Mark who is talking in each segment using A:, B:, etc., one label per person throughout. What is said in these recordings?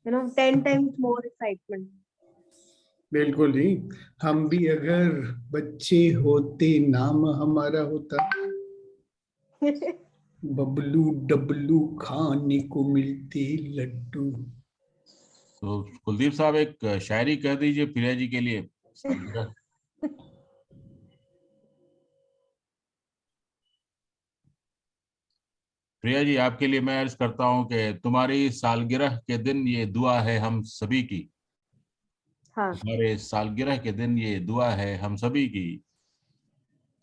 A: 10 times more excitement.
B: बिल्कुल जी. हम भी अगर बच्चे होते नाम हमारा होता बबलू डबलू खाने को मिलते लड्डू.
C: तो कुलदीप साहब एक शायरी कह दीजिए प्रिया जी के लिए. प्रिया जी आपके लिए मैं अर्ज करता हूँ कि तुम्हारी सालगिरह के दिन ये दुआ है हम सभी की.
A: हाँ.
C: तुम्हारे सालगिरह के दिन ये दुआ है हम सभी की.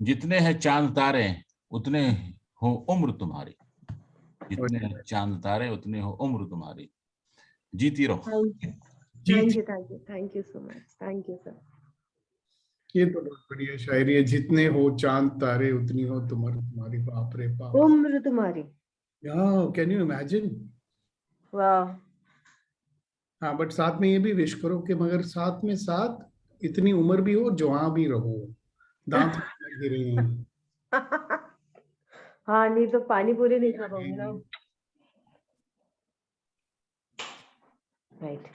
C: जितने हैं चांद तारे उतने हो उम्र तुम्हारी. जितने हैं चांद तारे उतने हो उम्र तुम्हारी. जीती रहो.
A: Thank you, thank you, thank you so much. Thank you, sir.
B: ये तो बहुत बढ़िया शायरी है. जितने हो चांद तारे उतनी हो तुम्हारी. बाप रे बाप.
A: उम्र तुम्हारी.
B: Can you imagine.
A: वाह.
B: हाँ, बट साथ में ये भी विश करो कि मगर साथ में साथ इतनी उम्र भी हो, जवां भी रहो. दांत गिरे हैं.
A: हाँ, नहीं तो पानी पूरी नहीं खा पाऊंगी ना. Right.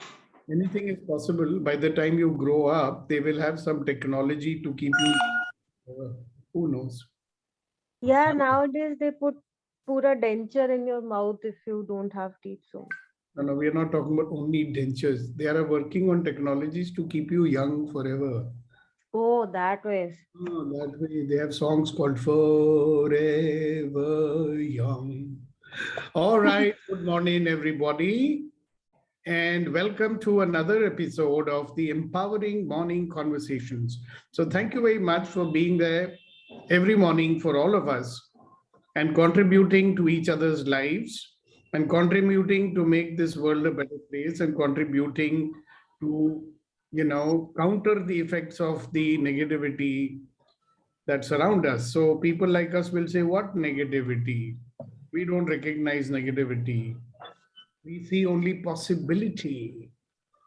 B: Anything is possible. By the time you grow up, they will have some technology to keep you. Who knows?
A: Yeah, nowadays they put pura denture in your mouth if you don't have teeth. So.
B: No, we are not talking about only dentures. They are working on technologies to keep you young forever.
A: Oh, that way.
B: Oh, that way. They have songs called Forever Young. All right. Good morning, everybody. And welcome to another episode of the Empowering Morning Conversations. So thank you very much for being there every morning for all of us and contributing to each other's lives and contributing to make this world a better place and contributing to, counter the effects of the negativity that surround us. So people like us will say, what negativity? We don't recognize negativity. We see only possibility.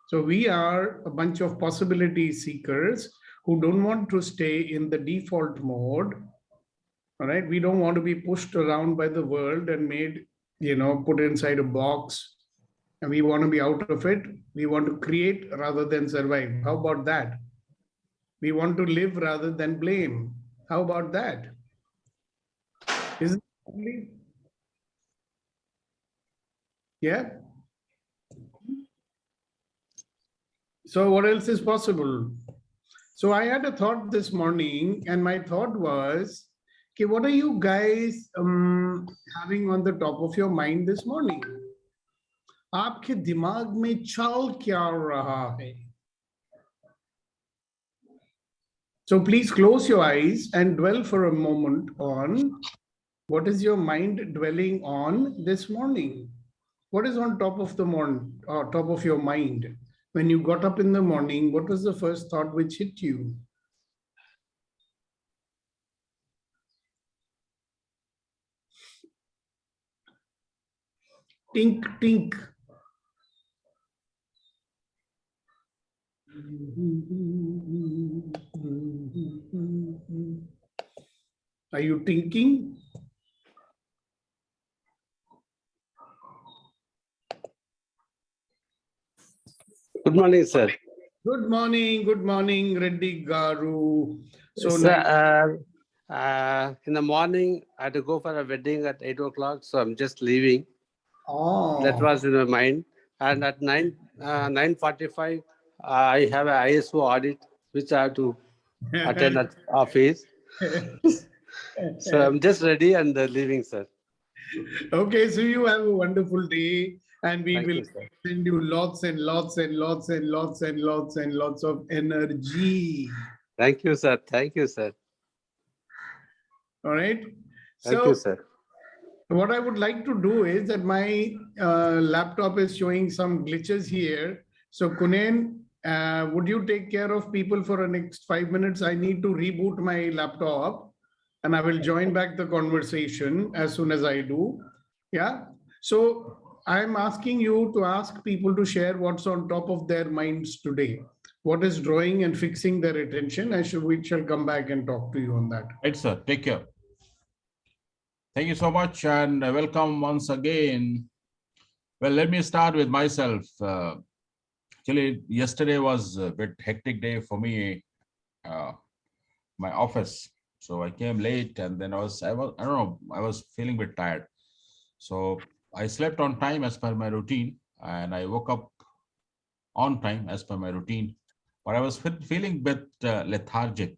B: So we are a bunch of possibility seekers who don't want to stay in the default mode. All right. We don't want to be pushed around by the world and made, put inside a box. And we want to be out of it. We want to create rather than survive. How about that? We want to live rather than blame. How about that? Isn't it? Yeah. So what else is possible? So I had a thought this morning, and my thought was, okay, what are you guys having on the top of your mind this morning? आपके दिमाग में चल क्या रहा है? So please close your eyes and dwell for a moment on what is your mind dwelling on this morning. What is on top of the top of your mind? When you got up in the morning, what was the first thought which hit you? Tink, tink. Are you thinking?
D: Good morning, sir.
B: Good morning, Reddy Garu. So
D: sir, in the morning, I had to go for a wedding at 8 o'clock, so I'm just leaving.
B: Oh.
D: That was in my mind. And at 9:45, I have an ISO audit, which I have to attend at office. So I'm just ready and leaving, sir.
B: Okay, so you have a wonderful day, and we
D: Thank
B: will
D: you, sir.
B: send you lots and lots and lots and lots and lots and lots of energy.
D: Thank you, sir. Thank you, sir.
B: All right.
D: Thank you, sir.
B: What I would like to do is that my laptop is showing some glitches here. So Kunen, would you take care of people for the next 5 minutes? I need to reboot my laptop and I will join back the conversation as soon as I do. Yeah. So I'm asking you to ask people to share what's on top of their minds today. What is drawing and fixing their attention? We shall come back and talk to you on that.
C: Right, sir. Take care. Thank you so much and welcome once again Well, let me start with myself. Actually, yesterday was a bit hectic day for me, my office. So I came late, and then I don't know, I was feeling a bit tired. So I slept on time as per my routine, and I woke up on time as per my routine. But I was feeling a bit lethargic.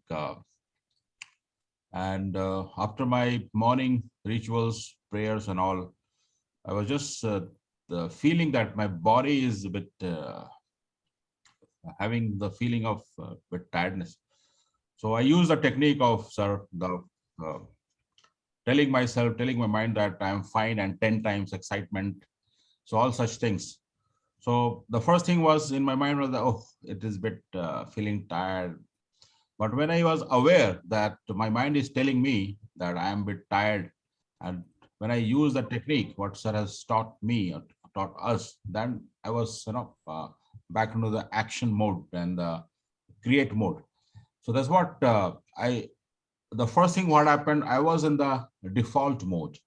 C: And after my morning rituals, prayers, and all, I was just the feeling that my body is a bit having the feeling of bit tiredness. So I use the technique of uh, telling myself, telling my mind that I'm fine, and 10 times excitement. So all such things. So the first thing was in my mind was that, oh, it is a bit feeling tired. But when I was aware that my mind is telling me that I am a bit tired, and when I use the technique, what sir has taught me, or taught us, then I was, back into the action mode and the create mode. So that's what the first thing what happened, I was in the default mode.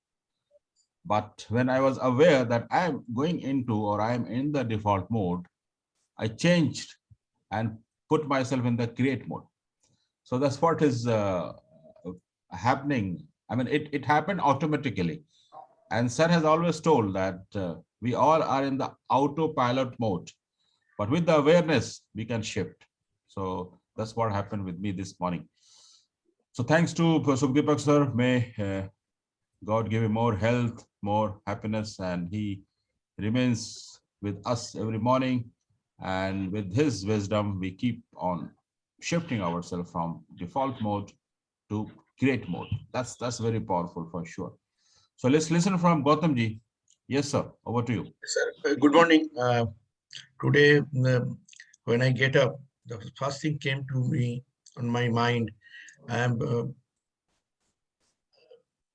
C: But when I was aware that I am going into, or I am in the default mode, I changed and put myself in the create mode. So that's what is happening. I mean, it happened automatically. And sir has always told that we all are in the autopilot mode, but with the awareness, we can shift. So that's what happened with me this morning. So thanks to Sukhdeepak sir, may God give him more health, more happiness, and he remains with us every morning. And with his wisdom, we keep on shifting ourselves from default mode to create mode. That's very powerful for sure. So let's listen from Gautam ji. Yes, sir. Over to you.
E: Sir, good morning. Today, when I get up, the first thing came to me on my mind. I am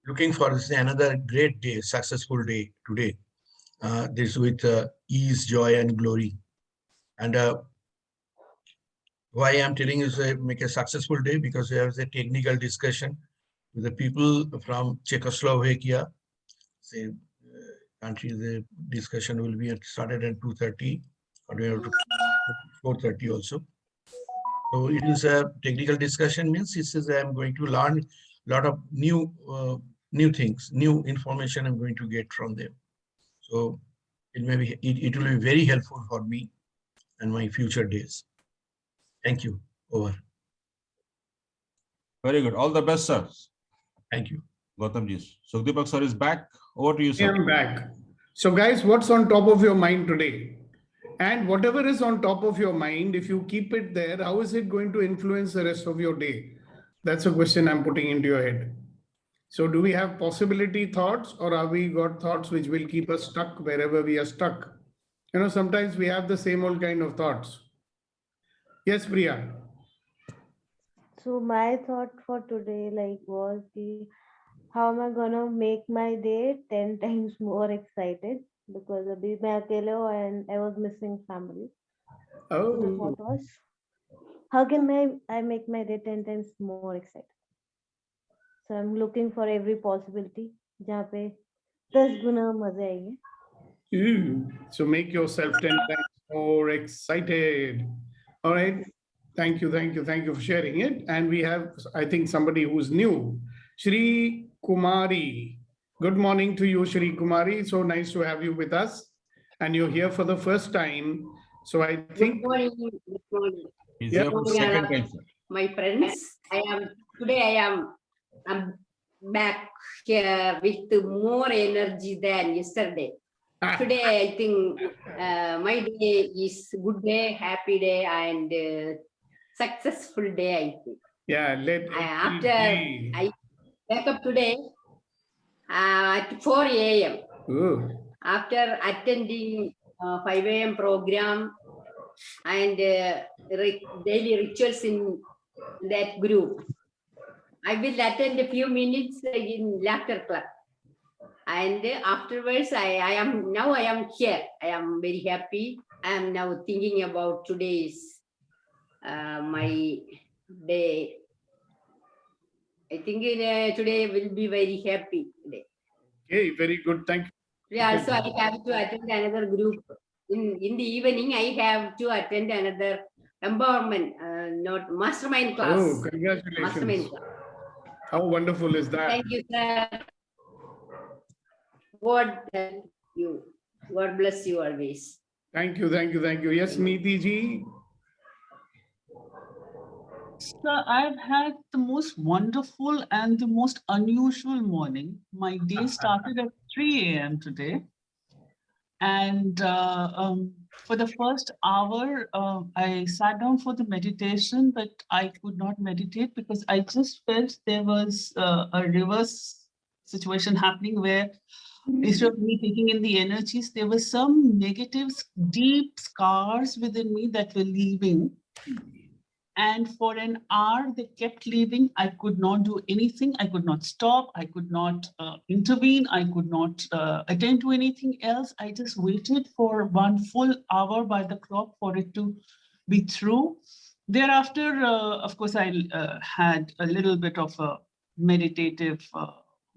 E: looking for another great day, successful day today. This with ease, joy, and glory. And why I'm telling you to make a successful day, because there was a technical discussion with the people from Czechoslovakia. Say, country, the discussion will be started at 2:30 or 4:30 also. So it is a technical discussion, means it says I'm going to learn a lot of new things, new information I'm going to get from them. So it may be it will be very helpful for me and my future days. Thank you. Over.
C: Very good. All the best, sir.
E: Thank you.
C: Gautam ji. Sukhdeepak sir is back. Over to you,
B: I
C: sir.
B: am back. So guys, what's on top of your mind today? And whatever is on top of your mind, if you keep it there, how is it going to influence the rest of your day? That's a question I'm putting into your head. So do we have possibility thoughts, or are we got thoughts which will keep us stuck wherever we are stuck? You know, sometimes we have the same old kind of thoughts. Yes, Priya.
A: So my thought for today was how am I gonna make my day 10 times more excited, because abhi main akele hu and I was missing family. So the thought
B: Oh,
A: was, how can I make my day 10 times more excited? So I'm looking for every possibility जहाँ पे 10 गुना मजे आएंगे.
B: so make yourself 10 times more excited. All right. Thank you, thank you, thank you for sharing it. And we have, I think, somebody who's new, Shri Kumari. Good morning to you, Shri Kumari. So nice to have you with us. And you're here for the first time. So I
F: Good
B: think
F: morning. Good morning.
C: He's
B: Yeah.
C: here for the
F: Yeah.
C: second time, sir.
F: My friends, I'm back here with more energy than yesterday. Today, I think my day is good day, happy day, and successful day, I think.
B: yeah, let
F: After I wake up today at 4 a.m. After attending 5 a.m. program and daily rituals in that group, I will attend a few minutes in laughter club. And afterwards, I am here. I am very happy. I am now thinking about today's my day. I think today will be very happy today.
B: Okay, very good. Thank you
F: Also, I have to attend another group. In the evening, I have to attend another empowerment, not mastermind class.
B: Oh, congratulations.
F: Mastermind class.
B: How wonderful is that?
F: Thank you, sir. God help you. God bless you always.
B: Thank you, thank you, thank you. Yes, Neeti ji.
G: Sir, I've had the most wonderful and the most unusual morning. My day started at 3 a.m. today. And for the first hour, I sat down for the meditation, but I could not meditate because I just felt there was a reverse situation happening where instead of me taking in the energies, there were some negative, deep scars within me that were leaving. And for an hour, they kept leaving. I could not do anything. I could not stop. I could not intervene. I could not attend to anything else. I just waited for 1 full hour by the clock for it to be through. Thereafter, of course, I had a little bit of a meditative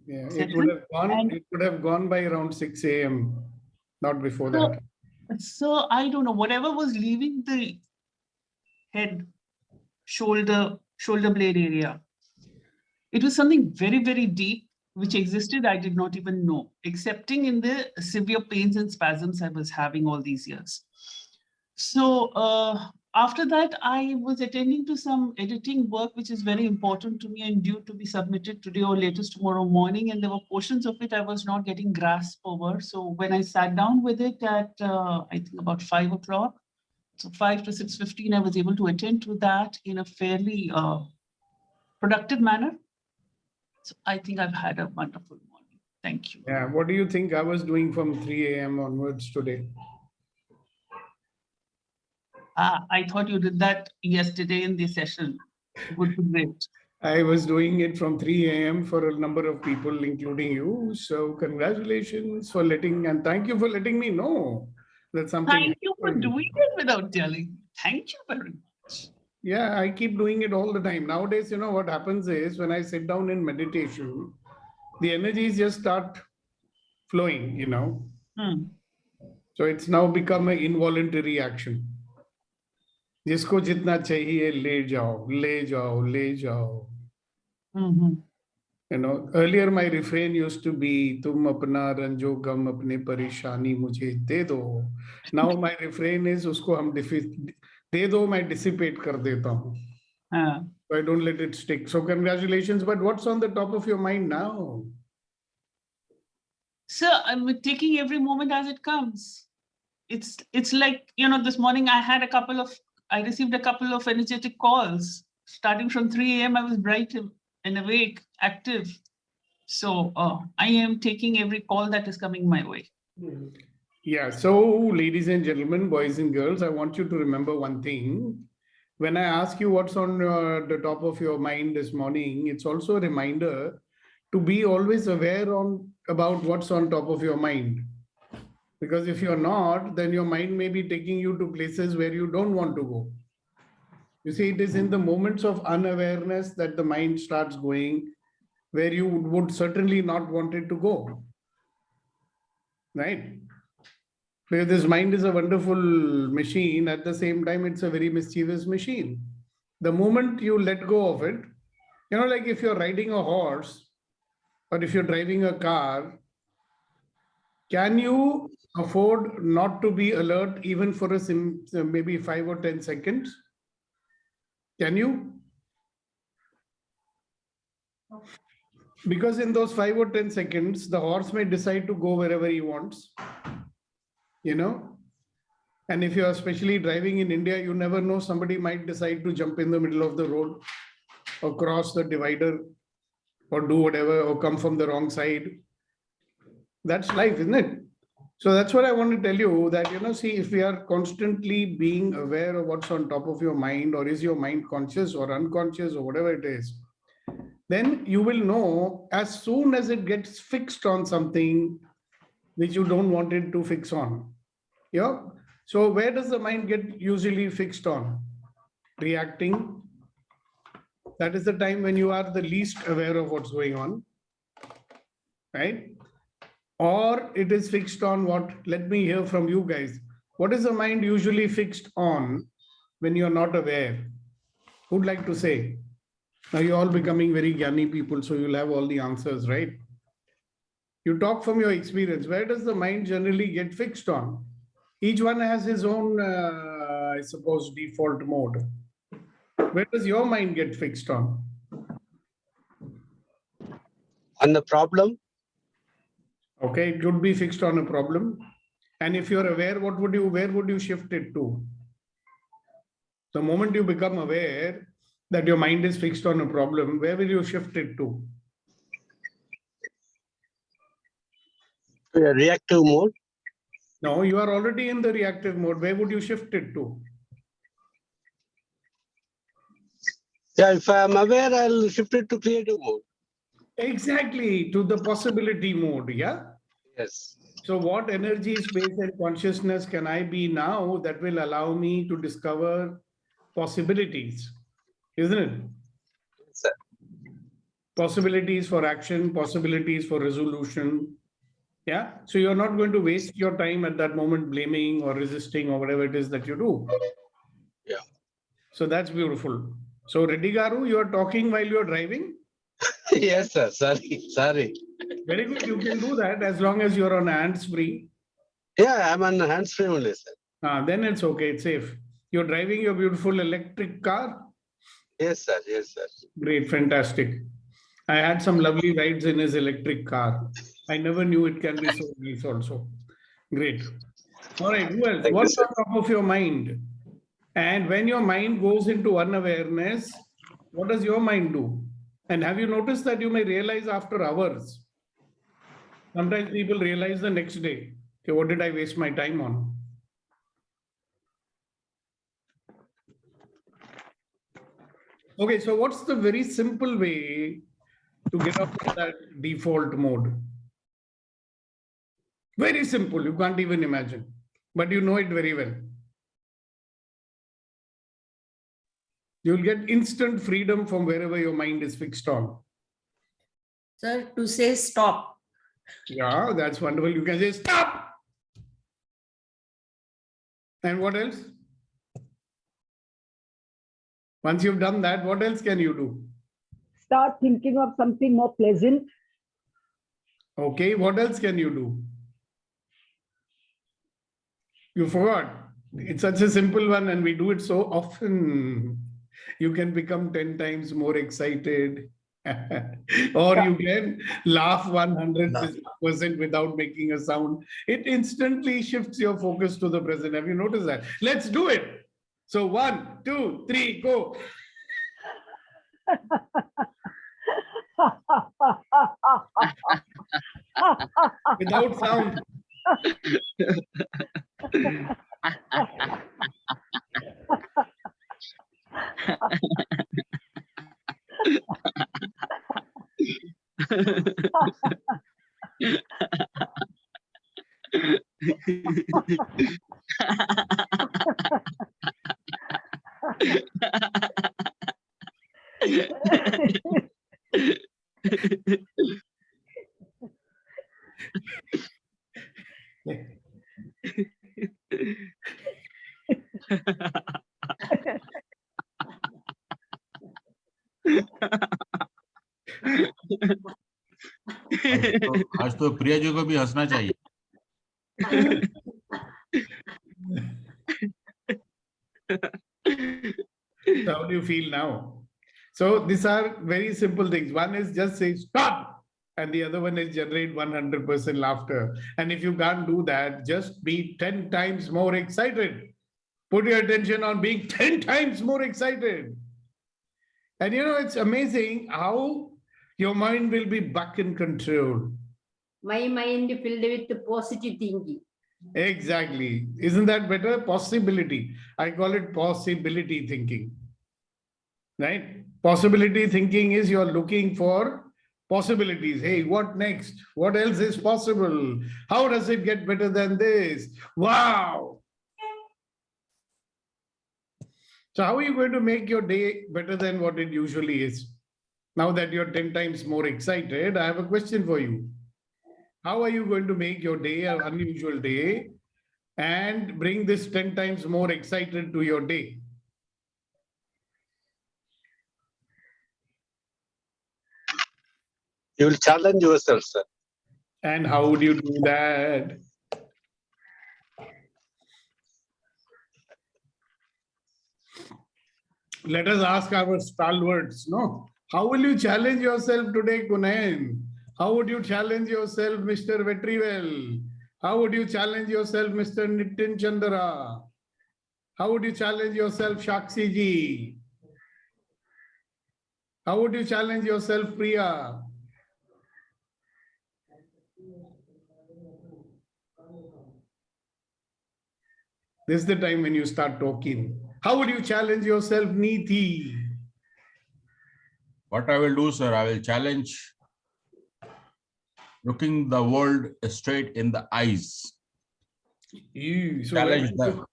B: Yeah,
G: session.
B: it would have gone by around 6 a.m., not before that.
G: So I don't know, whatever was leaving the head, shoulder blade area, it was something very, very deep, which existed. I did not even know, excepting in the severe pains and spasms I was having all these years. So after that, I was attending to some editing work, which is very important to me and due to be submitted today or latest tomorrow morning. And there were portions of it I was not getting grasp over. So when I sat down with it at, I think about 5 o'clock, so 5 to 6:15, I was able to attend to that in a fairly productive manner. So I think I've had a wonderful morning. Thank you.
B: Yeah, what do you think I was doing from 3 a.m. onwards today?
G: I thought you did that yesterday in the session. Would be great.
B: I was doing it from 3 a.m. for a number of people, including you. So congratulations for and thank you for letting me know that something.
G: Thank you for doing it without telling me. Thank you very much.
B: Yeah, I keep doing it all the time. Nowadays, you know, what happens is when I sit down in meditation, the energies just start flowing, you know. So it's now become an involuntary action. जिसको जितना चाहिए ले जाओ, ले जाओ, ले जाओ. You know, earlier my refrain used to be तुम अपना रंजो गम अपने परेशानी मुझे दे दो. Now my refrain is उसको हम दे दो, मैं dissipate कर देता हूँ. So I don't let it stick. So congratulations. But what's on the top of your mind now?
G: So I'm taking every moment as it comes. It's like, you know, this morning I received a couple of energetic calls. Starting from 3 a.m. I was bright and awake, active. So I am taking every call that is coming my way.
B: Yeah. So ladies and gentlemen, boys and girls, I want you to remember one thing. When I ask you what's on the top of your mind this morning, it's also a reminder to be always aware about what's on top of your mind. Because if you're not, then your mind may be taking you to places where you don't want to go. You see, it is in the moments of unawareness that the mind starts going where you would certainly not want it to go. Right? Because this mind is a wonderful machine. At the same time, it's a very mischievous machine. The moment you let go of it, you know, like if you're riding a horse or if you're driving a car, can you afford not to be alert even for maybe 5 or 10 seconds? Can you? Because in those 5 or 10 seconds, the horse may decide to go wherever he wants, you know. And if you're especially driving in India, you never know, somebody might decide to jump in the middle of the road or cross the divider or do whatever or come from the wrong side. That's life, isn't it? So that's what I want to tell you, that, you know, see, if we are constantly being aware of what's on top of your mind, or is your mind conscious or unconscious or whatever it is, then you will know as soon as it gets fixed on something which you don't want it to fix on. Yeah. So where does the mind get usually fixed on? Reacting. That is the time when you are the least aware of what's going on. Right? or it is fixed on what? Let me hear from you guys. What is the mind usually fixed on when you're not aware? Who'd like to say? Now you're all becoming very Gyani people, so you'll have all the answers, right? You talk from your experience. Where does the mind generally get fixed on? Each one has his own, I suppose, default mode. Where does your mind get fixed on?
D: On the problem.
B: Okay, it could be fixed on a problem. And if you're aware, where would you shift it to? The moment you become aware that your mind is fixed on a problem, where will you shift it to?
D: Reactive mode.
B: No, you are already in the reactive mode. Where would you shift it to?
D: Yeah, if I am aware, I'll shift it to creative mode.
B: Exactly, to the possibility mode, yeah?
D: Yes.
B: So what energy, space, and consciousness can I be now that will allow me to discover possibilities, isn't it?
D: Yes, sir.
B: Possibilities for action, possibilities for resolution. Yeah. So you're not going to waste your time at that moment blaming or resisting or whatever it is that you do.
D: Yeah.
B: So that's beautiful. So Reddy Garu, you are talking while you're driving?
D: Yes, sir. Sorry.
B: Very good. You can do that as long as you're on hands-free.
D: Yeah, I'm on hands-free only, sir.
B: Then it's okay. It's safe. You're driving your beautiful electric car?
D: Yes, sir. Yes, sir.
B: Great. Fantastic. I had some lovely rides in his electric car. I never knew it can be so nice also. Great. All right. Who else?
D: Thank you,
B: What's
D: sir.
B: on top of your mind? And when your mind goes into unawareness, what does your mind do? And have you noticed that you may realize after hours? Sometimes people realize the next day, okay, what did I waste my time on? Okay, so what's the very simple way to get out of that default mode? Very simple, you can't even imagine, but you know it very well. You'll get instant freedom from wherever your mind is fixed on.
H: Sir, to say stop.
B: Yeah, that's wonderful. You can say stop. And what else? Once you've done that, what else can you do?
I: Start thinking of something more pleasant.
B: Okay, what else can you do? You forgot. It's such a simple one and we do it so often. You can become 10 times more excited. Or you can laugh 100% without making a sound. It instantly shifts your focus to the present. Have you noticed that? Let's do it. So 1, 2, 3, go. Without sound.
C: आज तो प्रिया जी को भी हंसना चाहिए.
B: So how do you feel now? So these are very simple things. One is just say stop, and the other one is generate 100% laughter. And if you can't do that, just be 10 times more excited. Put your attention on being 10 times more excited. And you know, it's amazing how your mind will be back in control.
F: My mind filled with positive thinking.
B: Exactly. Isn't that better? Possibility. I call it possibility thinking. Right? Possibility thinking is you're looking for possibilities. Hey, what next? What else is possible? How does it get better than this? Wow. So how are you going to make your day better than what it usually is? Now that you're 10 times more excited, I have a question for you. How are you going to make your day an unusual day and bring this 10 times more excited to your day?
D: You will challenge yourself, sir.
B: And how would you do that? Let us ask our stalwarts, no? How will you challenge yourself today, Kunayan? How would you challenge yourself, Mr. Vetrivel? How would you challenge yourself, Mr. Nitin Chandra? How would you challenge yourself, Shakshi ji? How would you challenge yourself, Priya? This is the time when you start talking. How would you challenge yourself, Neeti?
C: What I will do, sir, I will challenge looking the world straight in the eyes.
B: So
C: Challenge the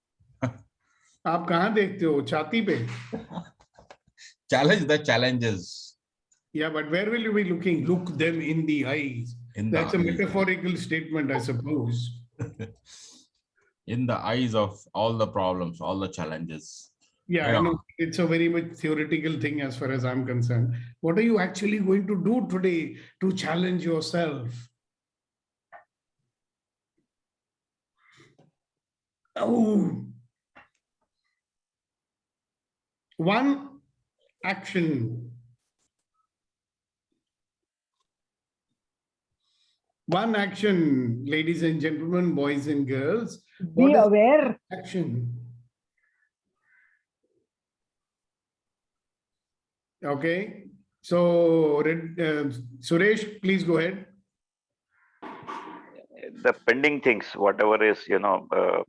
B: आप कहाँ देखते हो? छाती पे?
C: challenge the challenges.
B: Yeah, but where will you be looking? Look them in the eyes. That's a metaphorical statement, I suppose.
C: In the eyes of all the problems, all the challenges.
B: Yeah, I know. It's a very much theoretical thing as far as I'm concerned. What are you actually going to do today to challenge yourself? Oh, one action. One action, ladies and gentlemen, boys and girls.
I: Be aware.
B: Action. Okay. So, Suresh, please go ahead.
J: The pending things, whatever is,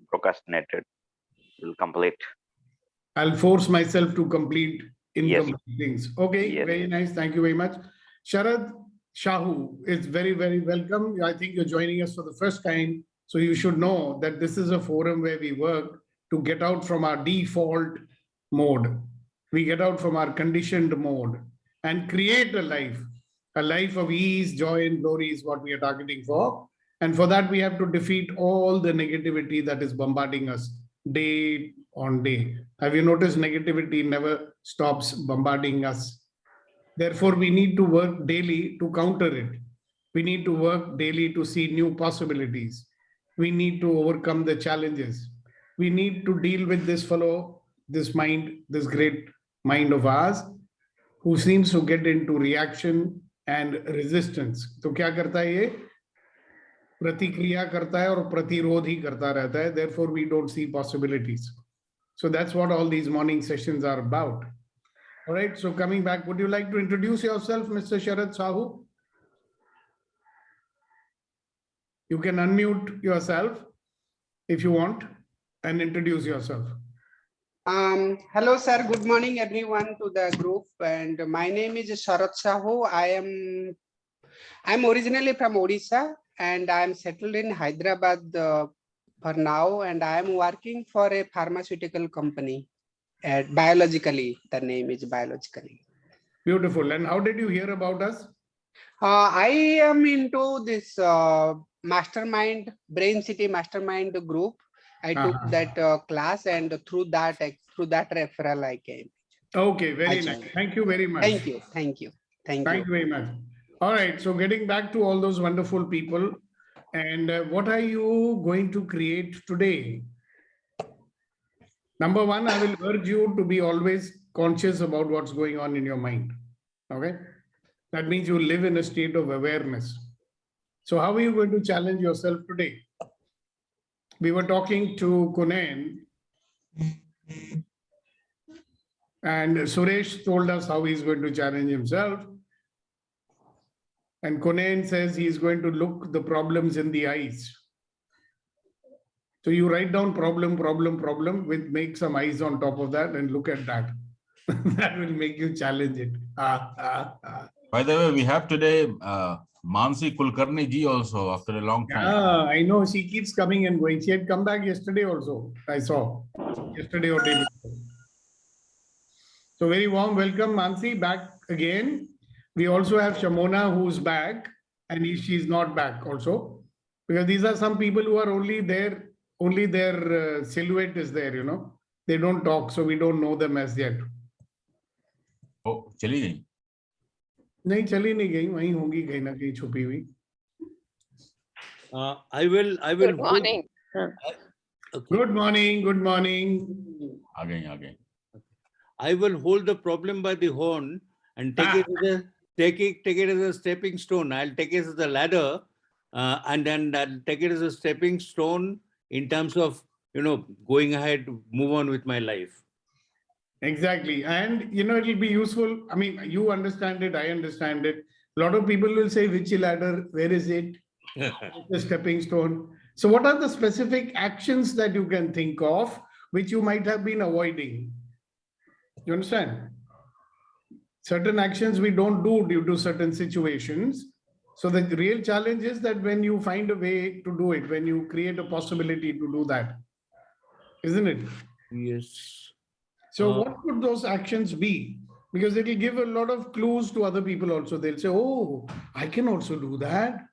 J: procrastinated, will complete.
B: I'll force myself to complete incomplete things. Okay,
J: Yes.
B: Very nice. Thank you very much. Sharad Shahu is very, very welcome. I think you're joining us for the first time. So you should know that this is a forum where we work to get out from our default mode. We get out from our conditioned mode and create a life of ease, joy, and glory is what we are targeting for. And for that, we have to defeat all the negativity that is bombarding us day on day. Have you noticed negativity never stops bombarding us? Therefore, we need to work daily to counter it. We need to work daily to see new possibilities. We need to overcome the challenges. We need to deal with this fellow, this mind, this great mind of ours, who seems to get into reaction and resistance. तो क्या करता है ये? प्रतिक्रिया करता है और प्रतिरोध ही करता रहता है. Therefore, we don't see possibilities. So that's what all these morning sessions are about. All right, so coming back, would you like to introduce yourself, Mr. Sharad Sahu? You can unmute yourself if you want and introduce yourself.
K: Hello, sir. Good morning, everyone, to the group. And my name is Sharad Sahu. I'm originally from Odisha, and I'm settled in Hyderabad for now. And I'm working for a pharmaceutical company. Biologically, the name is Biologically.
B: Beautiful. And how did you hear about us?
K: I am into this mastermind, Brain City Mastermind group. I took that class, and through that referral, I came.
B: Okay, very nice. Thank you very much.
K: Thank you. Thank you
B: very much. All right, so getting back to all those wonderful people, and what are you going to create today? Number one, I will urge you to be always conscious about what's going on in your mind. Okay, that means you live in a state of awareness. So how are you going to challenge yourself today? We were talking to Kunayan, and Suresh told us how he's going to challenge himself. And Kunayan says he's going to look the problems in the eyes. So you write down problem, with make some eyes on top of that and look at that. That will make you challenge it.
C: By the way, we have today Mansi Kulkarni ji also after a long time.
B: Yeah, I know. She keeps coming and going. She had come back yesterday also. I saw yesterday or day before. So very warm welcome, Mansi, back again. We also have Shamona, who's back, and she's not back also, because these are some people who are only their silhouette is there, you know. They don't talk, so we don't know them as yet.
C: Oh, चली गई?
B: नहीं, चली नहीं गई, वहीं होंगी कहीं ना कहीं छुपी हुई.
L: I will.
M: Good morning.
B: Good morning. Good morning.
C: Again.
L: I will hold the problem by the horn and take it as a stepping stone. I'll take it as a ladder, and then I'll take it as a stepping stone in terms of, you know, going ahead, move on with my life.
B: Exactly. And, you know, it'll be useful. I mean, you understand it, I understand it. A lot of people will say, which ladder, where is it? The stepping stone. So what are the specific actions that you can think of, which you might have been avoiding? You understand? Certain actions we don't do due to certain situations. So the real challenge is that when you find a way to do it, when you create a possibility to do that, isn't it?
L: Yes.
B: So what could those actions be? Because it will give a lot of clues to other people also. They'll say, oh, I can also do that.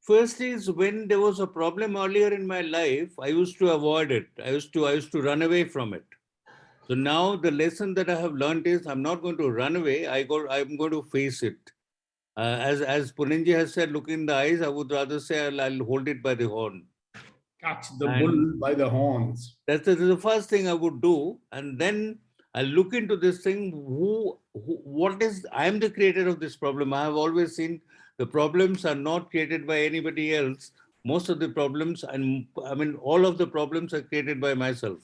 L: First is, when there was a problem earlier in my life, I used to avoid it. I used to run away from it. So now the lesson that I have learned is, I'm not going to run away. I'm going to face it. As Punenji has said, look in the eyes. I would rather say I'll hold it by the horn.
B: Catch the bull by the horns.
L: That's the first thing I would do, and then I'll look into this thing. I am the creator of this problem. I have always seen the problems are not created by anybody else. Most of the problems, and I mean, all of the problems are created by myself.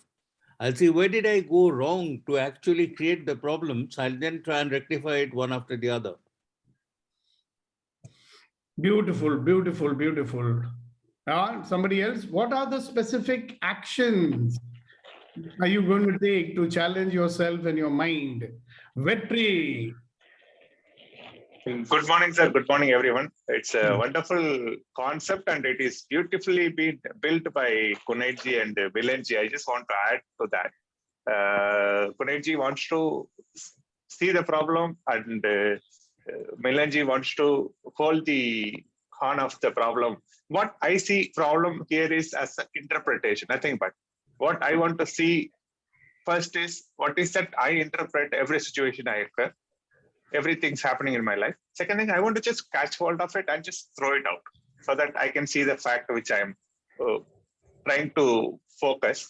L: I'll see where did I go wrong to actually create the problems. I'll then try and rectify it one after the other.
B: Beautiful, beautiful, beautiful. Somebody else, what are the specific actions are you going to take to challenge yourself and your mind? Vetri.
N: Good morning, sir. Good morning, everyone. It's a wonderful concept and it is beautifully been built by Kunetji and Milanji. I just want to add to that. Kunetji wants to see the problem and Milanji wants to hold the horn of the problem. What I see problem here is as an interpretation, nothing but. What I want to see first is, what is that I interpret every situation I occur. Everything's happening in my life. Second thing, I want to just catch hold of it and just throw it out so that I can see the fact which I'm trying to focus.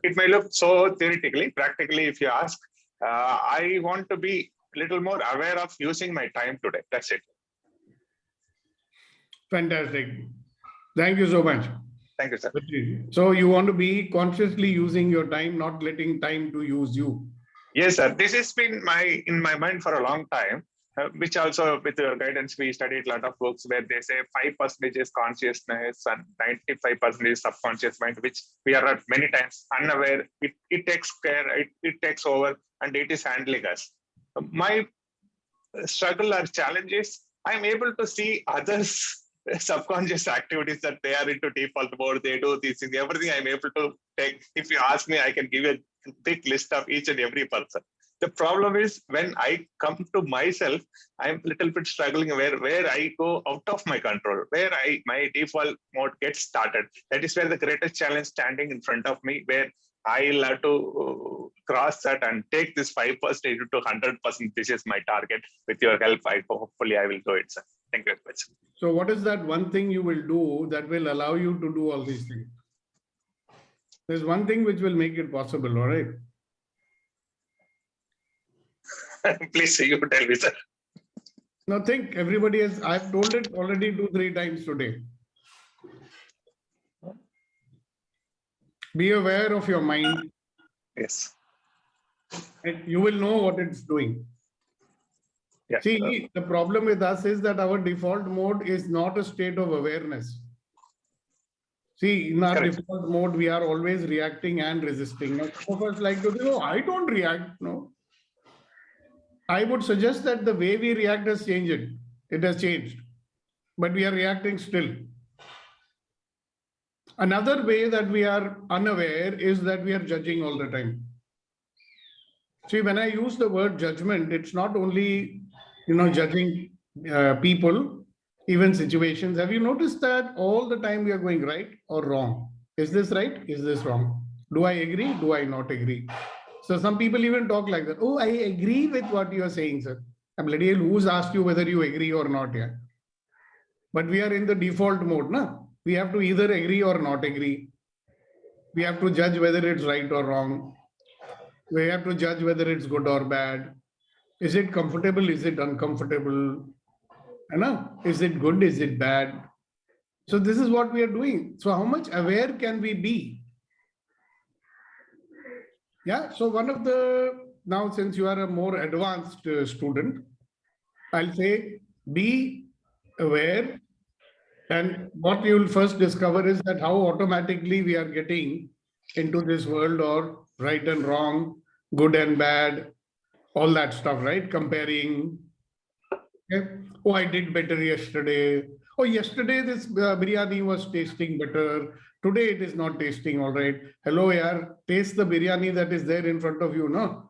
N: It may look so theoretically, practically, if you ask, I want to be a little more aware of using my time today. That's it.
B: Fantastic. Thank you so much.
N: Thank you, sir.
B: So you want to be consciously using your time, not letting time to use you.
N: Yes, sir. This has been in my mind for a long time, which also with your guidance, we studied a lot of books where they say 5% is consciousness and 95% is subconscious mind, which we are at many times unaware. It takes care, it takes over and it is handling us. My struggle or challenge is I'm able to see others' subconscious activities that they are into default mode, they do these things, everything I'm able to take. If you ask me, I can give you a big list of each and every person. The problem is when I come to myself, I'm a little bit struggling where I go out of my control, where my default mode gets started. That is where the greatest challenge standing in front of me, where I'll have to cross that and take this 5% to 100%. This is my target. With your help, hopefully I will do it, sir. Thank you very much.
B: So what is that one thing you will do that will allow you to do all these things? There's one thing which will make it possible, all right?
N: Please, you tell me, sir.
B: No, think everybody has, I've told it already 2-3 times today. Be aware of your mind.
N: Yes.
B: And you will know what it's doing.
N: Yeah.
B: See, the problem with us is that our default mode is not a state of awareness. See, in our default mode, we are always reacting and resisting. Now, some of us like to say, oh, I don't react. No. I would suggest that the way we react has changed. It has changed. But we are reacting still. Another way that we are unaware is that we are judging all the time. See, when I use the word judgment, it's not only, judging people, even situations. Have you noticed that all the time we are going right or wrong? Is this right? Is this wrong? Do I agree? Do I not agree? So some people even talk like that. Oh, I agree with what you are saying, sir. I'm bloody hell, who's asked you whether you agree or not? Yeah. But we are in the default mode, na? We have to either agree or not agree. We have to judge whether it's right or wrong. We have to judge whether it's good or bad. Is it comfortable? Is it uncomfortable? Is it good? Is it bad? So this is what we are doing. So how much aware can we be? Yeah. So one of the, now since you are a more advanced student, I'll say be aware. And what you will first discover is that how automatically we are getting into this world or right and wrong, good and bad, all that stuff, right? Comparing. Okay. Oh, I did better yesterday. Oh, yesterday this biryani was tasting better. Today it is not tasting all right. Hello, yaar, taste the biryani that is there in front of you, no?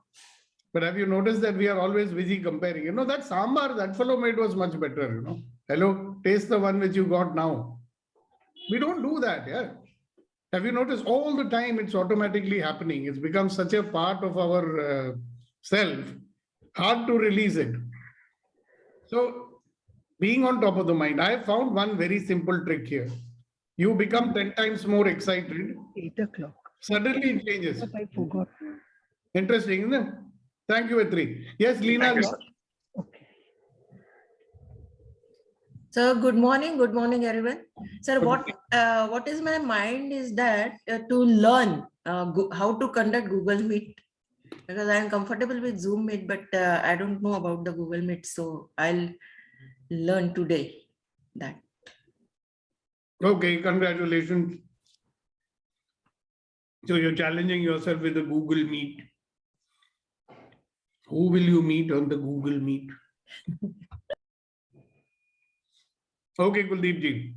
B: But have you noticed that we are always busy comparing? That sambar, that fellow made was much better, Hello, taste the one which you got now. We don't do that, yeah. Have you noticed all the time it's automatically happening? It's become such a part of our self, hard to release it. So being on top of the mind, I have found one very simple trick here. You become 10 times more excited.
I: 8 o'clock.
B: Suddenly it changes.
I: But I forgot.
B: Interesting, isn't it? Thank you, Vetri. Yes, Leena.
H: Sir, good morning everyone. Sir, what is my mind is that to learn how to conduct Google Meet, because I am comfortable with Zoom Meet, but I don't know about the Google Meet, so I'll learn today that.
B: Okay, congratulations. So you're challenging yourself with the Google Meet. Who will you meet on the Google Meet? Okay, Kuldeep ji.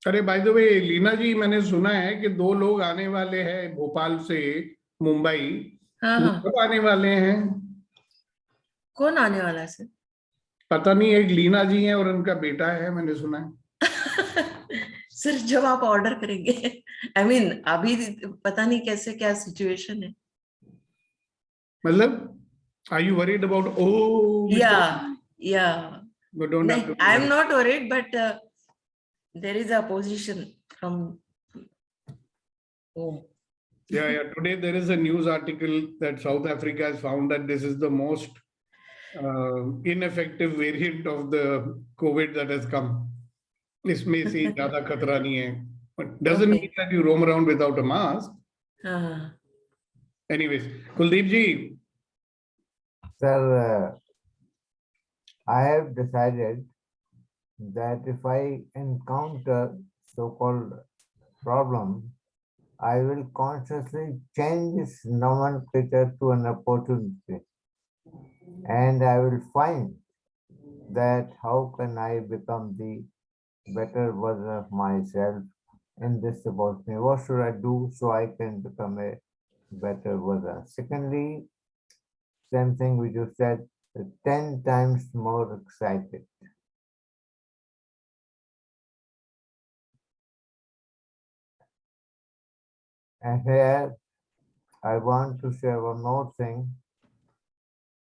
B: अरे by the way Leena जी, मैंने सुना है कि 2 लोग आने वाले हैं भोपाल से मुंबई। कब आने वाले हैं?
H: कौन आने वाला है सर?
B: पता नहीं, एक लीना जी हैं और उनका बेटा है, मैंने सुना है।
H: सर जब आप ऑर्डर करेंगे, I mean, अभी पता नहीं कैसे क्या सिचुएशन है।
B: मतलब are you worried about, oh
H: yeah
B: but don't have to
H: I am not worried, but there is a opposition from home.
B: Yeah. Today there is a news article that South Africa has found that this is the most ineffective variant of the COVID that has come. इसमें से ज़्यादा खतरा नहीं है. But doesn't mean that you roam around without a mask. Anyways, Kuldeep ji.
M: Sir, I have decided that if I encounter so-called problem, I will consciously change its nomenclature to an opportunity. And I will find that how can I become the better version of myself in this opportunity. What should I do so I can become a better version? Secondly, same thing which you said, 10 times more excited. And here, I want to share one more thing.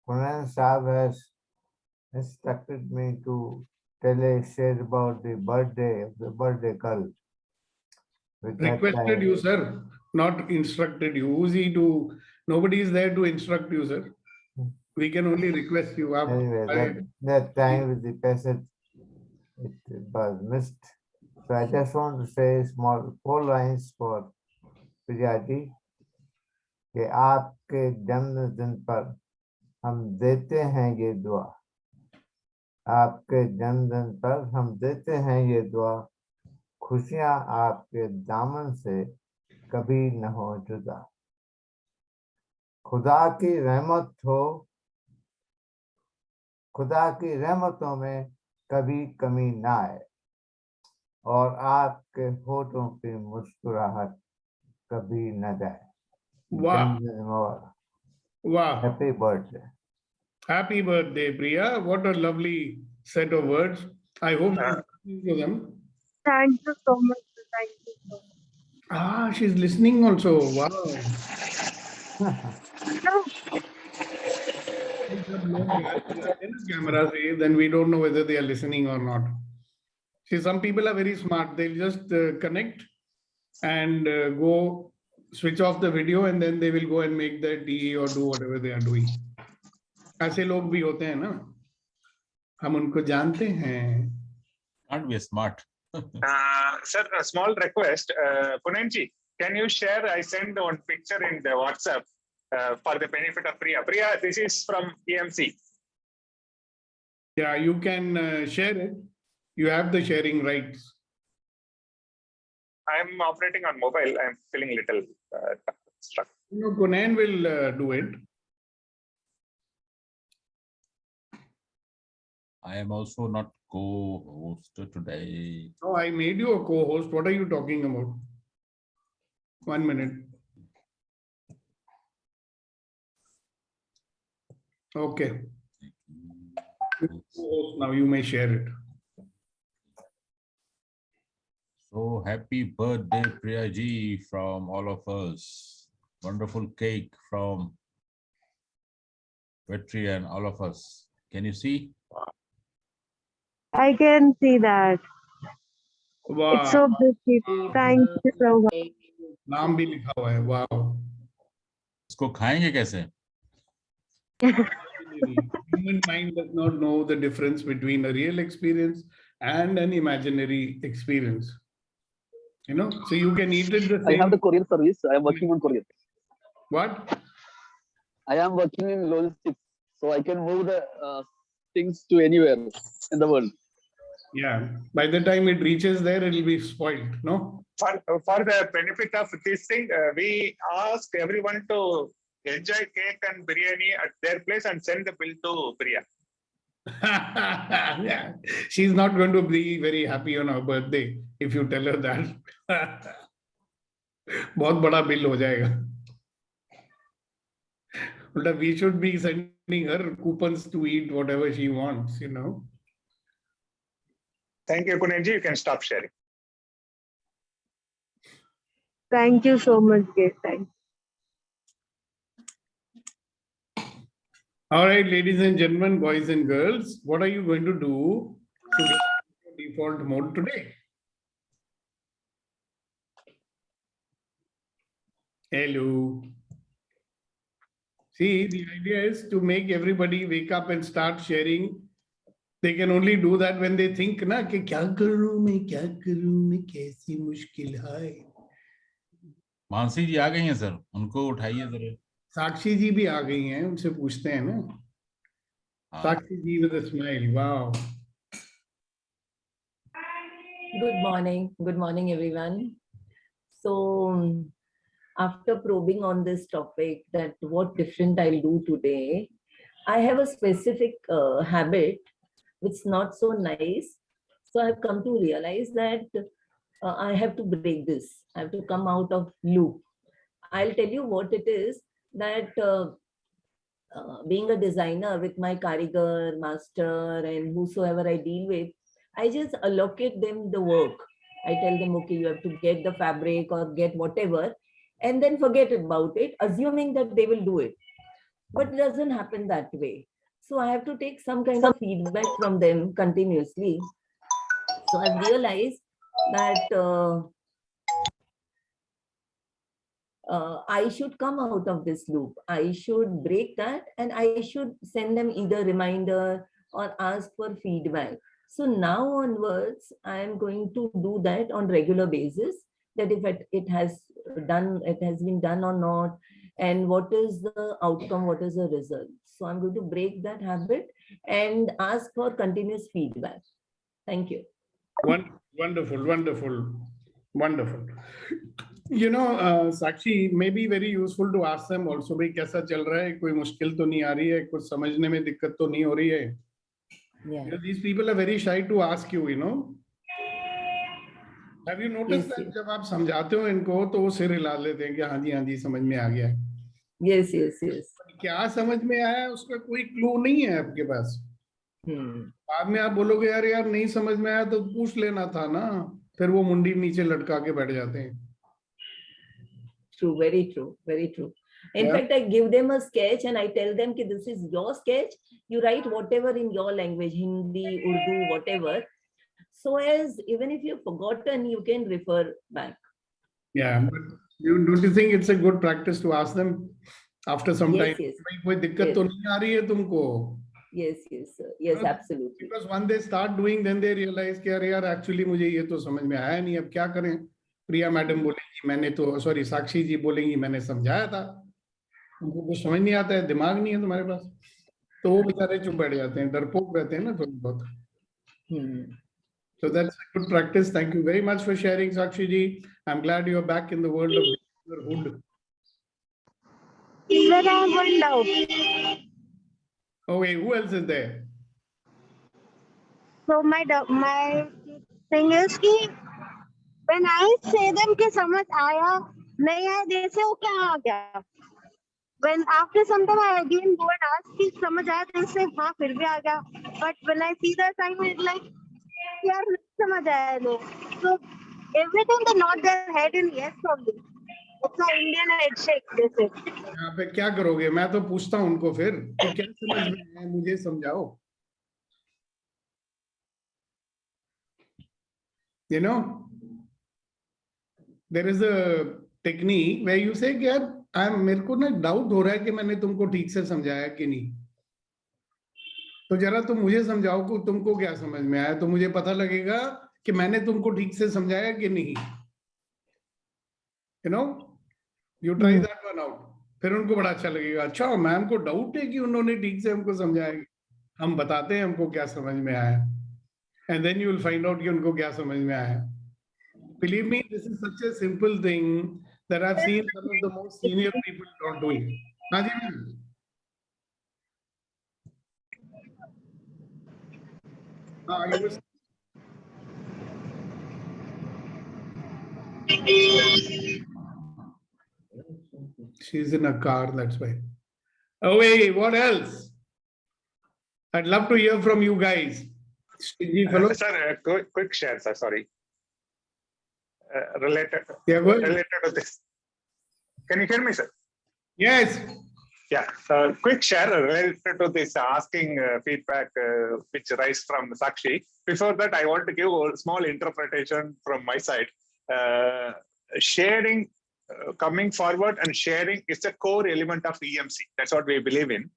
M: Kunal Saab has instructed me to tell a share about the birthday of the birthday girl.
B: Requested you, sir, not instructed you. Who's he to? Nobody is there to instruct you, sir. We can only request you.
M: Anyway, that time with the passage, it was missed. So I just want to say small 4 lines for Priyaji कि आपके जन्मदिन पर हम देते हैं ये दुआ, आपके जन्मदिन पर हम देते हैं ये दुआ, खुशियां आपके दामन से कभी न हो जुदा, खुदा की रहमत हो, खुदा की रहमतों में कभी कमी ना आए और आपके होठों की मुस्कुराहट कभी न जाए।
B: Wow. Wow.
M: Happy birthday.
B: Happy birthday, Priya. What a lovely set of words. I hope you're listening to them.
O: Thank you so much. Thank you so much.
B: She's listening also. Wow. Camera say, then we don't know whether they are listening or not. See, some people are very smart. They'll just connect and go switch off the video, and then they will go and make their tea or do whatever they are doing. ऐसे लोग भी होते हैं ना, हम उनको जानते हैं.
C: Can't be smart.
N: Sir, a small request. Punenji, can you share? I send one picture in the WhatsApp for the benefit of Priya. Priya, this is from EMC.
B: Yeah, you can share it. You have the sharing rights.
N: I'm operating on mobile. I'm feeling little stuck.
B: No, Kunan will do it.
C: I am also not co-host today.
B: Oh, I made you a co-host. What are you talking about? 1 minute. Okay. Co-host now, you may share it.
C: So happy birthday, Priya ji, from all of us. Wonderful cake from Vetri and all of us. Can you see?
O: I can see that.
B: Wow.
O: It's so beautiful. Thank you so much.
B: नाम भी लिखा हुआ है. Wow.
C: इसको खाएंगे कैसे?
B: Human mind does not know the difference between a real experience and an imaginary experience. You know, so you can eat it the same.
P: I have the courier service. I am working on courier.
B: What?
P: I am working in logistics, so I can move the things to anywhere in the world.
B: Yeah, by the time it reaches there, it will be spoiled, no?
N: For the benefit of this thing, we ask everyone to enjoy cake and biryani at their place and send the bill to Priya.
B: Yeah. She's not going to be very happy on her birthday if you tell her that. बहुत बड़ा bill हो जाएगा. But we should be sending her coupons to eat whatever she wants, you know.
N: Thank you, Punenji. You can stop sharing.
O: Thank you so much, Kate. Thank you.
B: All right, ladies and gentlemen, boys and girls, what are you going to do to get your default mode today? Hello. See, the idea is to make everybody wake up and start sharing. They can only do that when they think, na, कि क्या करूं मैं कैसी मुश्किल है.
C: मानसी जी आ गई हैं sir, उनको उठाइए जरा.
B: साक्षी जी भी आ गई हैं, उनसे पूछते हैं ना. Sakshi ji with a smile. Wow.
H: Good morning, everyone. So, after probing on this topic, that what different I'll do today, I have a specific habit which is not so nice. So I've come to realize that I have to break this. I have to come out of loop. I'll tell you what it is, that being a designer with my karigar, master, and whosoever I deal with, I just allocate them the work. I tell them, okay, you have to get the fabric or get whatever, and then forget about it, assuming that they will do it. But it doesn't happen that way. So I have to take some kind of feedback from them continuously. So I've realized that I should come out of this loop. I should break that, and I should send them either reminder or ask for feedback. So now onwards, I am going to do that on regular basis, that if it has been done or not, and what is the outcome, what is the result. So I'm going to break that habit and ask for continuous feedback. Thank you.
B: Wonderful, wonderful, wonderful. You know, Sakshi, may be very useful to ask them also, भाई कैसा चल रहा है, कोई मुश्किल तो नहीं आ रही है, कुछ समझने में दिक्कत तो नहीं हो रही है. Because these people are very shy to ask you, you know. Have you noticed that जब आप समझाते हो इनको तो वो सिर हिला लेते हैं कि हाँ जी समझ में आ गया है.
H: Yes.
B: क्या समझ में आया उसका कोई क्लू नहीं है आपके पास। बाद में आप बोलोगे यार यार नहीं समझ में आया तो पूछ लेना था ना, फिर वो मुंडी नीचे लटका के बैठ जाते हैं।
Q: True, very true, very true. In
B: Yeah.
Q: fact, I give them a sketch and I tell them that this is your sketch. You write whatever in your language, Hindi, Urdu, whatever. So as even if you've forgotten, you can refer back.
B: Yeah, but don't you think it's a good practice to ask them after some
Q: Yes,
B: time?
Q: yes.
B: भाई कोई दिक्कत तो नहीं आ रही है तुमको?
Q: Yes, yes, sir. Yes, absolutely.
B: Because when they start doing, then they realize कि अरे यार actually मुझे ये तो समझ में आया नहीं, अब क्या करें? प्रिया मैडम बोलेंगी मैंने तो, सॉरी साक्षी जी बोलेंगी मैंने समझाया था, उनको कुछ समझ नहीं आता है, दिमाग नहीं है तुम्हारे पास, तो वो बेचारे चुप बैठ जाते हैं, डरपोक रहते हैं ना थोड़ी बहुत। So that's a good practice. Thank you very much for sharing, Sakshi ji. I'm glad you're back in the world of hood.
O: Even I have one doubt.
B: Okay, who else is there?
O: So my thing is कि when I say them कि समझ आया नहीं आया, they say वो क्या आ गया. When after some time I again go and ask कि समझ आया, they say हाँ फिर भी आ गया. But when I see the assignment, it's like यार नहीं समझ आया लो. So everything they nod their head in yes only. It's an Indian head shake. They say.
B: यहाँ पे क्या करोगे? मैं तो पूछता हूँ उनको फिर कि क्या समझ में आया, मुझे समझाओ. You know, there is a technique where you say कि यार मेरे को ना डाउट हो रहा है कि मैंने तुमको ठीक से समझाया कि नहीं, तो जरा तुम मुझे समझाओ कि तुमको क्या समझ में आया, तो मुझे पता लगेगा कि मैंने तुमको ठीक से समझाया कि नहीं. You know, you try that one out. फिर उनको बड़ा अच्छा लगेगा, अच्छा मैम को डाउट है कि उन्होंने ठीक से हमको समझाया, हम बताते हैं हमको क्या समझ में आया, and then you will find out कि उनको क्या समझ में आया. Believe me, this is such a simple thing that I've seen some of the most senior people not doing. हाँ जी मैम. हाँ, you were... She's in a car, that's why. Oh wait, what else? I'd love to hear from you guys.
N: Sir, quick share, sir. Sorry. Related to this. Can you hear me, sir?
B: Yes.
N: Yeah. Quick share related to this asking feedback which rise from Sakshi. Before that, I want to give a small interpretation from my side. Sharing, coming forward and sharing is a core element of EMC. That's what we believe in.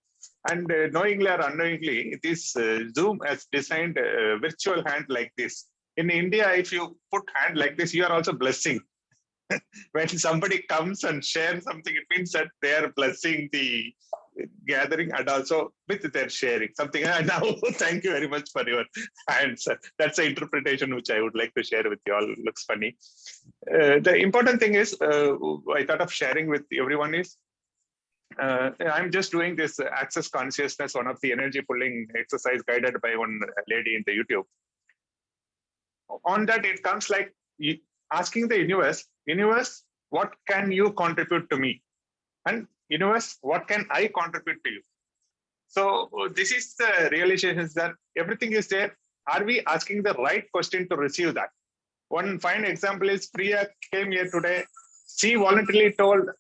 N: And knowingly or unknowingly, this Zoom has designed a virtual hand like this. In India, if you put hand like this, you are also blessing. When somebody comes and shares something, it means that they are blessing the gathering and also with their sharing something. Now, thank you very much for your answer. That's the interpretation which I would like to share with you all. Looks funny. The important thing is, I thought of sharing with everyone is, I'm just doing this access consciousness, one of the energy pulling exercise guided by one lady in the YouTube. On that, it comes like asking the universe, what can you contribute to me? And universe, what can I contribute to you? So this is the realization is that everything is there. Are we asking the right question to receive that? One fine example is Priya came here today. She voluntarily told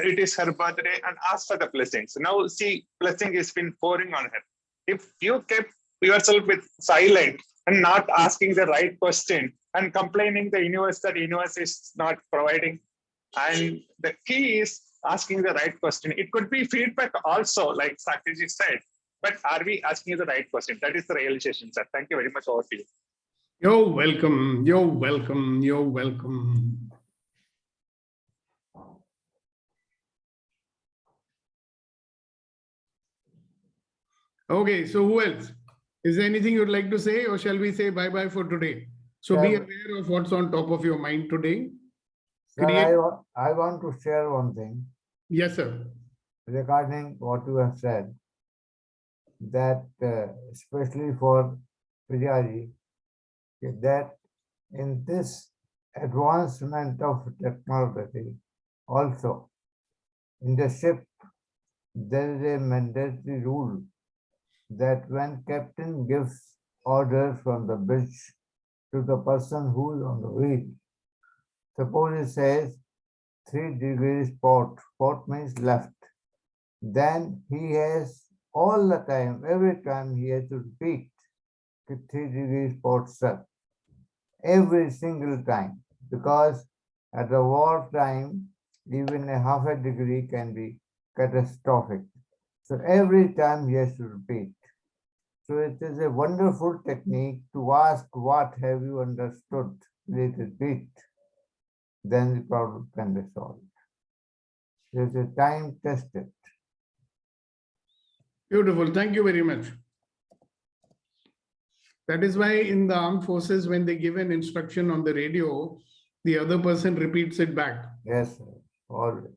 N: it is her birthday and asked for the blessings. Now see, blessing has been pouring on her. If you kept yourself with silent and not asking the right question and complaining the universe that the universe is not providing, and the key is asking the right question. It could be feedback also, like Sakshi said, but are we asking the right question? That is the realization, sir. Thank you very much. Over to you.
B: You're welcome. You're welcome. You're welcome. Okay, so who else? Is there anything you'd like to say, or shall we say bye-bye for today? So be aware of what's on top of your mind today.
M: Sir, I want to share one thing.
B: Yes, sir.
M: Regarding what you have said, that especially for Priyaji, that in this advancement of technology, also in the ship, there is a mandatory rule that when captain gives orders from the bridge to the person who is on the wheel, suppose it says 3 degrees port, port means left, then he has all the time, every time he has to repeat 3 degrees port, sir, every single time, because at the war time, even a half a degree can be catastrophic. So every time he has to repeat. So it is a wonderful technique to ask, what have you understood? Let it repeat. Then the problem can be solved. There's a time tested.
B: Beautiful. Thank you very much. That is why in the armed forces, when they give an instruction on the radio, the other person repeats it back.
M: Yes, sir. Always.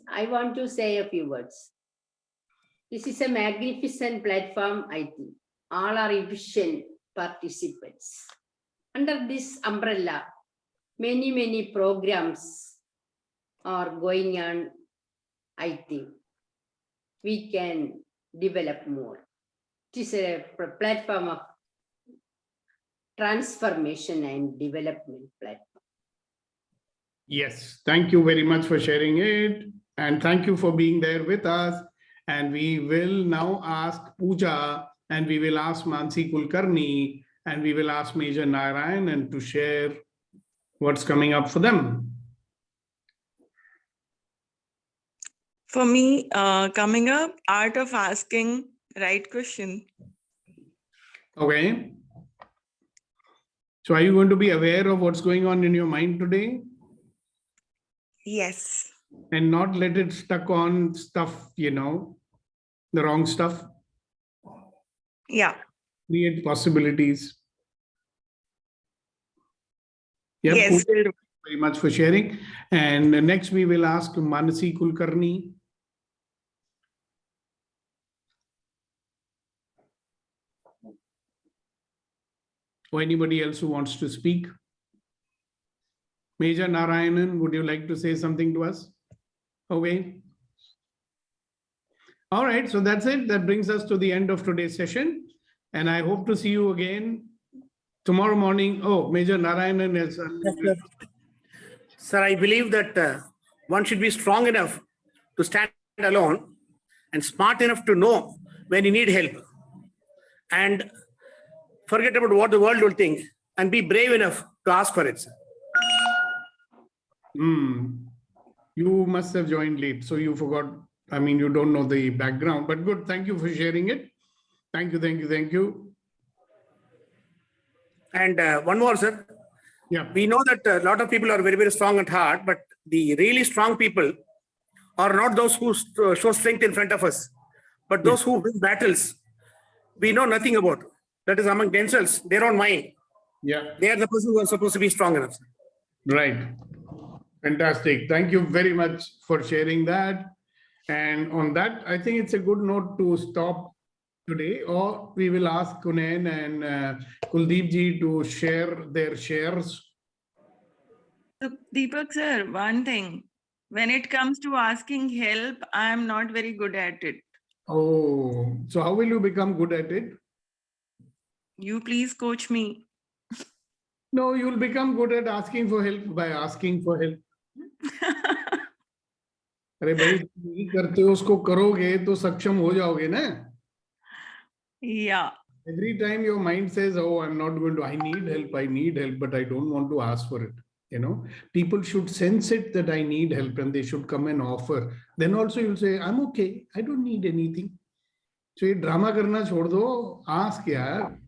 F: I want to say a few words. This is a magnificent platform, I think. All are efficient participants. Under this umbrella, many programs are going on, I think. We can develop more. It is a platform of transformation and development platform.
B: Yes, thank you very much for sharing it. And thank you for being there with us. And we will now ask Pooja, and we will ask Mansi Kulkarni, and we will ask Major Narayanan to share what's coming up for them.
R: For me, coming up, art of asking right question.
B: Okay. So are you going to be aware of what's going on in your mind today?
R: Yes.
B: And not let it stuck on stuff, the wrong stuff.
R: Yeah.
B: Create possibilities. Yep,
R: yes.
B: Thank you very much for sharing. And next we will ask Manasi Kulkarni. Or anybody else who wants to speak. Major Narayanan, would you like to say something to us? Okay. All right, so that's it. That brings us to the end of today's session. And I hope to see you again tomorrow morning. Oh, Major Narayanan is...
S: Yes, sir, I believe that one should be strong enough to stand alone and smart enough to know when you need help. And forget about what the world will think and be brave enough to ask for it, sir.
B: You must have joined late, so you forgot. I mean, you don't know the background, but good. Thank you for sharing it. Thank you.
S: And one more, sir.
B: Yeah.
S: We know that a lot of people are very strong at heart, but the really strong people are not those who show strength in front of us, but those who win battles we know nothing about. That is among themselves, their own mind.
B: Yeah.
S: They are the person who are supposed to be strong enough, sir.
B: Right. Fantastic. Thank you very much for sharing that. And on that, I think it's a good note to stop today, or we will ask Kunen and Kuldeep ji to share their shares.
R: So, Deepak sir, one thing, when it comes to asking help, I am not very good at it.
B: Oh, so how will you become good at it?
R: You please coach me.
B: No, you'll become good at asking for help by asking for help. अरे भाई नहीं करते हो उसको करोगे तो सक्षम हो जाओगे ना?
R: Yeah.
B: Every time your mind says, oh, I'm not going to, I need help, but I don't want to ask for it. People should sense it that I need help and they should come and offer. Then also you'll say, I'm okay. I don't need anything. So ये drama करना छोड़ दो, ask यार.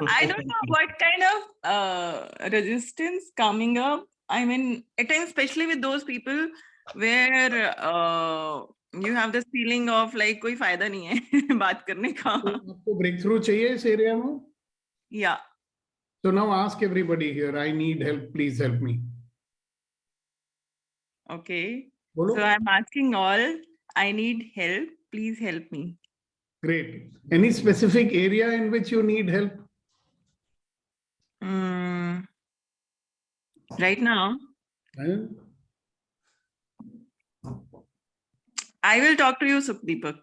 R: I don't know what kind of resistance coming up. I mean, at times, especially with those people where you have this feeling of like कोई फायदा नहीं है बात करने का.
B: आपको breakthrough चाहिए इस area में?
R: Yeah.
B: So now ask everybody here, I need help, please help me.
R: Okay.
B: Bolo.
R: So I'm asking all, I need help, please help me.
B: Great. Any specific area in which you need help?
R: Right now, I will talk to you, Sukhdeepak.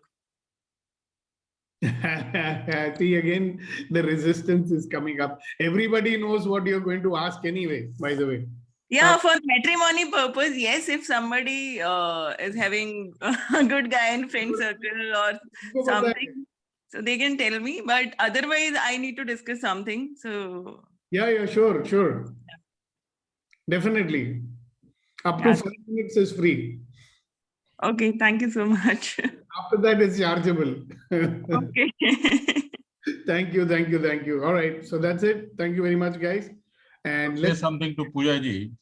B: See, again, the resistance is coming up. Everybody knows what you're going to ask anyway, by the way.
R: Yeah, for matrimony purpose, yes, if somebody is having a good guy in friend circle or something, so they can tell me, but otherwise I need to discuss something. So
B: Yeah, sure. Definitely. Up to 5 minutes is free.
R: Okay, thank you so much.
B: After that, it's chargeable.
R: Okay.
B: Thank you. All right. So that's it. Thank you very much, guys. And
C: let's say something to Pooja ji.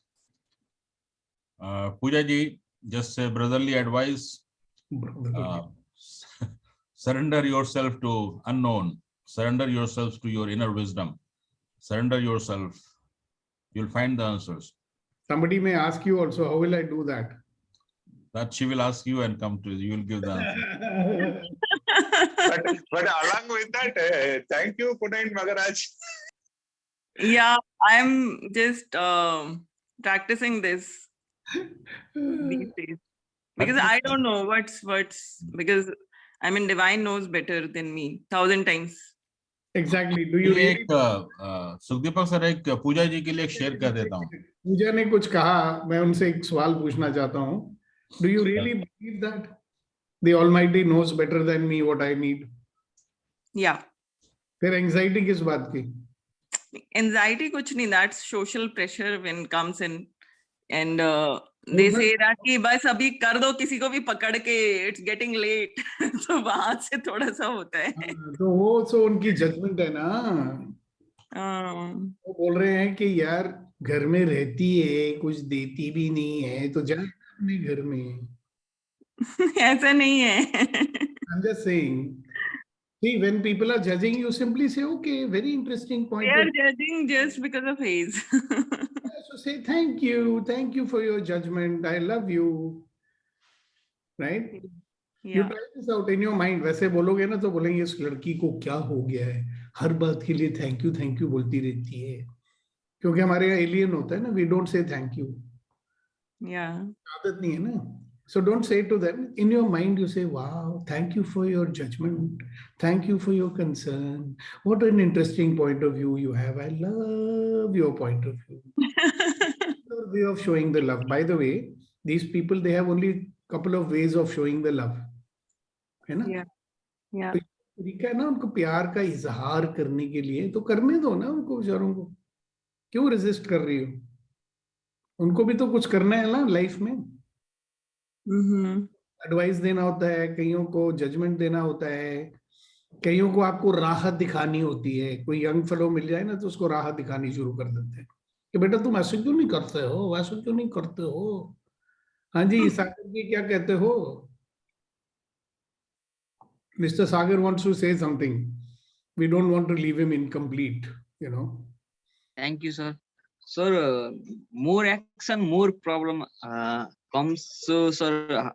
C: Pooja ji, just a brotherly advice. Surrender yourself to unknown. Surrender yourself to your inner wisdom. Surrender yourself. You'll find the answers.
B: Somebody may ask you also, how will I do that?
C: That she will ask you and come to you. You will give the answer.
N: but along with that, thank you, Punain Magaraj.
R: Yeah, I'm just practicing this these days because I don't know what's because I mean divine knows better than me 1,000 times.
B: Exactly. Do you really?
C: Sukhdeepak sir एक पूजा जी के लिए share कर देता हूँ.
B: पूजा ने कुछ कहा, मैं उनसे एक सवाल पूछना चाहता हूँ. Do you really believe that the Almighty knows better than me what I need?
R: Yeah.
B: फिर anxiety किस बात की?
R: Anxiety कुछ नहीं. That's social pressure when comes in, and they say that कि बस अभी कर दो किसी को भी पकड़ के, it's getting late. तो वहां से थोड़ा सा होता है.
B: तो वो तो उनकी जजमेंट है ना. वो बोल रहे हैं कि यार घर में रहती है, कुछ देती भी नहीं है, तो जा अपने घर में.
R: ऐसा नहीं है.
B: I'm just saying. See, when people are judging, you simply say, okay, very interesting point.
R: They are judging just because of age.
B: So say, thank you for your judgment. I love you. Right?
R: Yeah.
B: You try this out in your mind. वैसे बोलोगे ना तो बोलेंगे इस लड़की को क्या हो गया है, हर बात के लिए थैंक यू बोलती रहती है. क्योंकि हमारे यहाँ एलियन होता है ना, we don't say thank you.
R: Yeah.
B: आदत नहीं है ना. So don't say to them. In your mind, you say, wow, thank you for your judgment. Thank you for your concern. What an interesting point of view you have. I love your point of view. Your way of showing the love. By the way, these people, they have only a couple of ways of showing the love. है ना?
R: Yeah.
B: तरीका है ना उनको प्यार का इजहार करने के लिए, तो करने दो ना उनको बेचारों को. क्यों रेजिस्ट कर रही हो? उनको भी तो कुछ करना है ना लाइफ में. एडवाइस देना होता है, कईयों को जजमेंट देना होता है, कईयों को आपको राहत दिखानी होती है. कोई यंग फेलो मिल जाए ना तो उसको राहत दिखानी शुरू कर देते हैं कि बेटा तुम ऐसे क्यों नहीं करते हो, वैसे क्यों नहीं करते हो. हाँ जी, सागर जी क्या कहते हो? Mr. Sagar wants to say something. We don't want to leave him incomplete, you know.
T: Thank you, sir. Sir, more action, more problem comes. So, sir,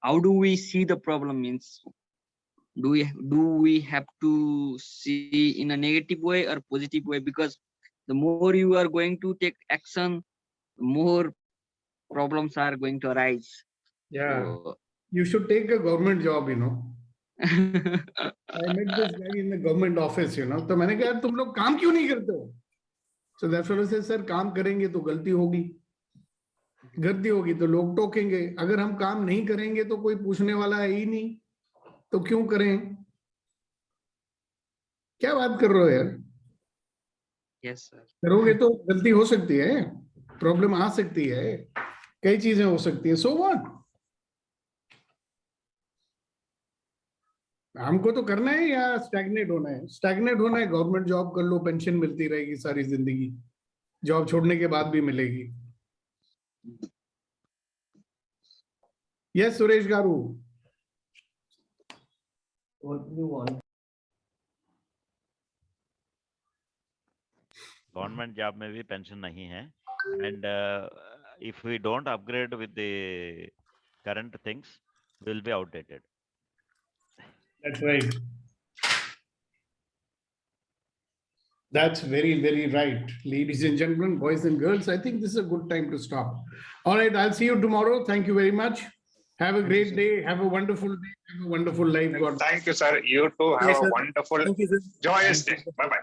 T: how do we see the problem? Means, do we have to see in a negative way or positive way? Because the more you are going to take action, the more problems are going to arise.
B: Yeah,
T: so,
B: you should take a government job, you know. I met this guy in the government office, you know. तो मैंने कहा तुम लोग काम क्यों नहीं करते हो? So that fellow says, sir, काम करेंगे तो गलती होगी तो लोग टोकेंगे. अगर हम काम नहीं करेंगे तो कोई पूछने वाला है ही नहीं, तो क्यों करें? क्या बात कर रहे हो यार?
T: Yes, sir.
B: करोगे तो गलती हो सकती है, प्रॉब्लम आ सकती है, कई चीजें हो सकती है. So what? हमको तो करना है या स्टैग्नेट होना है? स्टैग्नेट होना है, गवर्नमेंट जॉब कर लो, पेंशन मिलती रहेगी सारी जिंदगी, जॉब छोड़ने के बाद भी मिलेगी. Yes Suresh garu.
J: Government job में भी पेंशन नहीं है, and if we don't upgrade with the current things, we will be outdated.
B: That's right. That's very, very right. Ladies and gentlemen, boys and girls, I think this is a good time to stop. All right, I'll see you tomorrow. Thank you very much. Have a great day. Have a wonderful day. Have a wonderful life. God.
N: Thank you, sir. You too have
S: Yes,
N: a
S: sir.
N: wonderful,
S: Thank you, sir.
N: joyous day. Bye-bye.